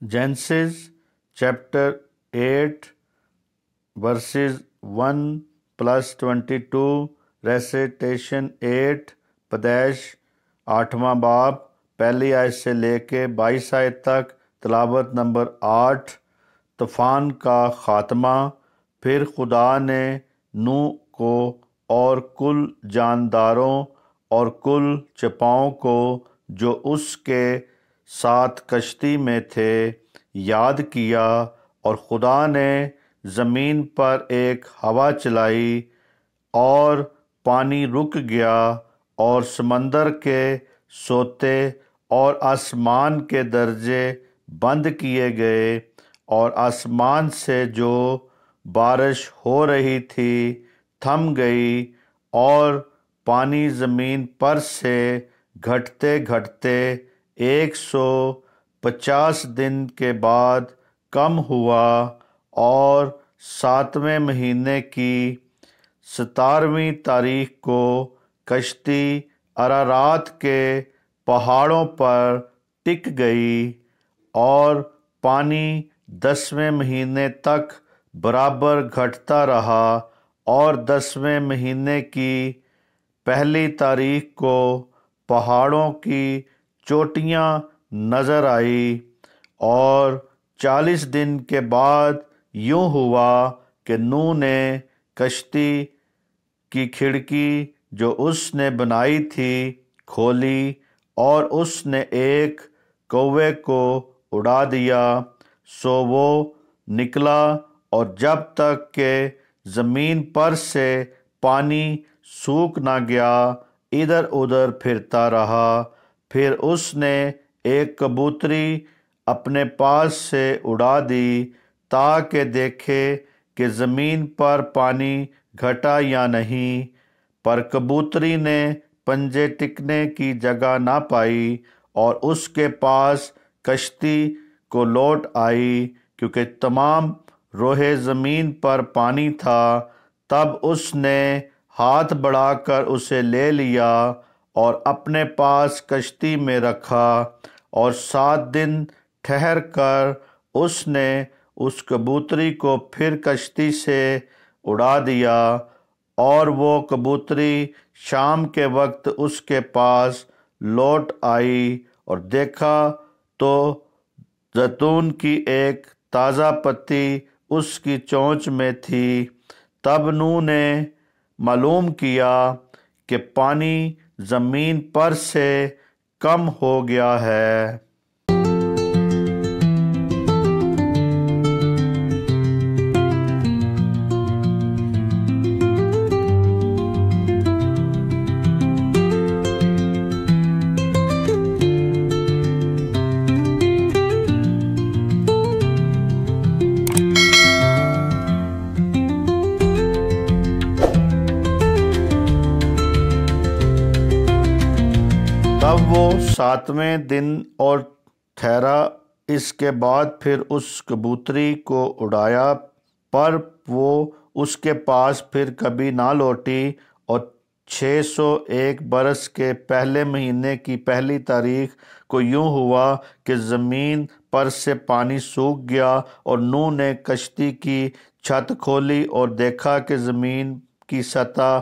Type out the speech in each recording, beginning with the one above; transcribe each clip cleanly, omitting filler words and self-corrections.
Genesis chapter 8 verses 1 plus 22 recitation 8 پیدائش 8واں باب پہلی آیت سے لے کے 22 آیت تک تلاوت نمبر 8 طوفان کا خاتمہ۔ پھر خدا نے نوح کو اور کل جانداروں اور کل چپاؤں کو جو اس کے ساتھ کشتی میں تھے یاد کیا، اور خدا نے زمین پر ایک ہوا چلائی اور پانی رک گیا، اور سمندر کے سوتے اور آسمان کے درجے بند کیے گئے، اور آسمان سے جو بارش ہو رہی تھی تھم گئی، اور پانی زمین پر سے گھٹتے گھٹتے 150 دن کے بعد کم ہوا، اور 7ویں مہینے کی 17ویں تاریخ کو کشتی ارارات کے پہاڑوں پر ٹک گئی، اور پانی 10ویں مہینے تک برابر گھٹتا رہا، اور 10ویں مہینے کی پہلی تاریخ کو پہاڑوں کی چوٹیاں نظر آئی۔ اور 40 دن کے بعد یوں ہوا کہ نوح نے کشتی کی کھڑکی جو اس نے بنائی تھی کھولی، اور اس نے ایک کوے کو اڑا دیا، سو وہ نکلا، اور جب تک کہ زمین پر سے پانی سوکھ نہ گیا ادھر ادھر پھرتا رہا۔ پھر اس نے ایک کبوتری اپنے پاس سے اڑا دی تاکہ دیکھے کہ زمین پر پانی گھٹا یا نہیں، پر کبوتری نے پنجے ٹکنے کی جگہ نہ پائی، اور اس کے پاس کشتی کو لوٹ آئی، کیونکہ تمام روئے زمین پر پانی تھا۔ تب اس نے ہاتھ بڑھا کر اسے لے لیا اور اپنے پاس کشتی میں رکھا، اور 7 دن ٹھہر کر اس نے اس کبوتری کو پھر کشتی سے اڑا دیا، اور وہ کبوتری شام کے وقت اس کے پاس لوٹ آئی، اور دیکھا تو زیتون کی ایک تازہ پتی اس کی چونچ میں تھی۔ تب نوح نے معلوم کیا کہ پانی زمین پر سے کم ہو گیا ہے۔ تب وہ 7ویں دن اور ٹھہرا، اس کے بعد پھر اس کبوتری کو اڑایا، پر وہ اس کے پاس پھر کبھی نہ لوٹی، اور 601 برس کے پہلے مہینے کی پہلی تاریخ کو یوں ہوا کہ زمین پر سے پانی سوکھ گیا، اور نوح نے کشتی کی چھت کھولی اور دیکھا کہ زمین کی سطح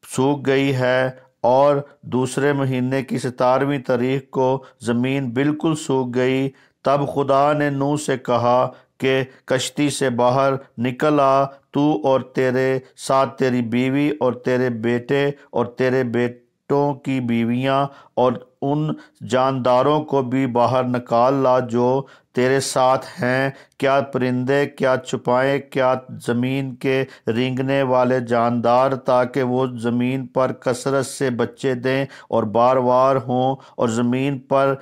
سوکھ گئی ہے، اور دوسرے مہینے کی 17ویں تاریخ کو زمین بالکل سوکھ گئی۔ تب خدا نے نوح سے کہا کہ کشتی سے باہر نکل آ، تو اور تیرے ساتھ تیری بیوی اور تیرے بیٹے اور تیرے بیٹوں کی بیویاں، اور ان جانداروں کو بھی باہر نکال لا جو تیرے ساتھ ہیں، کیا پرندے، کیا چوپائے، کیا زمین کے رینگنے والے جاندار، تاکہ وہ زمین پر کثرت سے بچے دیں اور بار بار ہوں اور زمین پر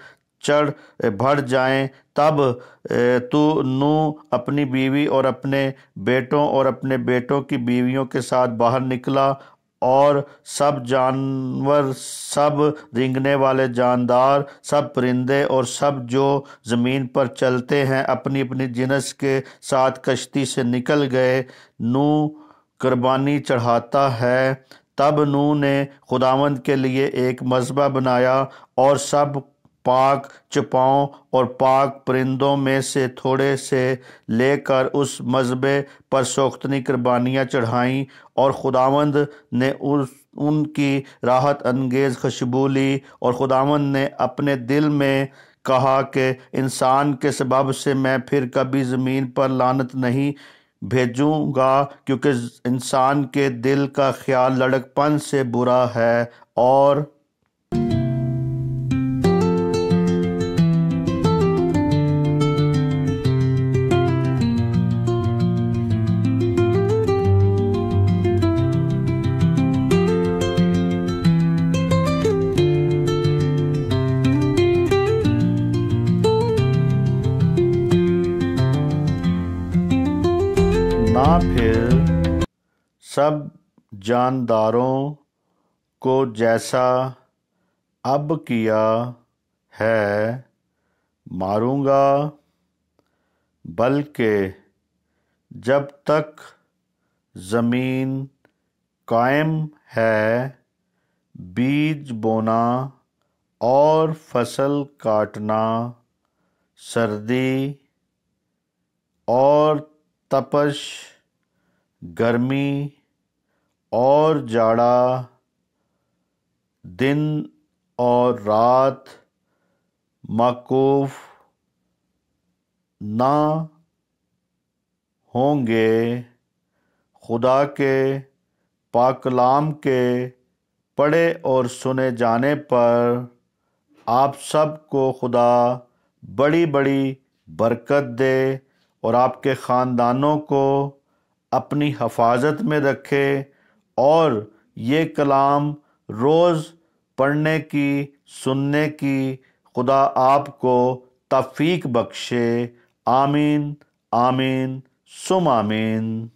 بڑھ جائیں۔ تب تو نوح اپنی بیوی اور اپنے بیٹوں اور اپنے بیٹوں کی بیویوں کے ساتھ باہر نکلا، اور سب جانور، سب رینگنے والے جاندار، سب پرندے اور سب جو زمین پر چلتے ہیں اپنی اپنی جنس کے ساتھ کشتی سے نکل گئے۔ نوح قربانی چڑھاتا ہے۔ تب نوح نے خداوند کے لیے ایک مذبح بنایا، اور سب پاک چپاؤں اور پاک پرندوں میں سے تھوڑے سے لے کر اس مذبح پر سوختنی قربانیاں چڑھائیں، اور خداوند نے ان کی راحت انگیز خوشبو لی، اور خداوند نے اپنے دل میں کہا کہ انسان کے سبب سے میں پھر کبھی زمین پر لعنت نہیں بھیجوں گا، کیونکہ انسان کے دل کا خیال لڑک پن سے برا ہے، اور نہ پھر سب جانداروں کو جیسا اب کیا ہے ماروں گا، بلکہ جب تک زمین قائم ہے بیج بونا اور فصل کاٹنا، سردی اور تپش، گرمی اور جاڑا، دن اور رات موقوف نہ ہوں گے۔ خدا کے پاک کلام کے پڑھے اور سنے جانے پر آپ سب کو خدا بڑی بڑی برکت دے اور آپ کے خاندانوں کو اپنی حفاظت میں رکھے، اور یہ کلام روز پڑھنے کی، سننے کی خدا آپ کو توفیق بخشے۔ آمین، آمین، ثم آمین۔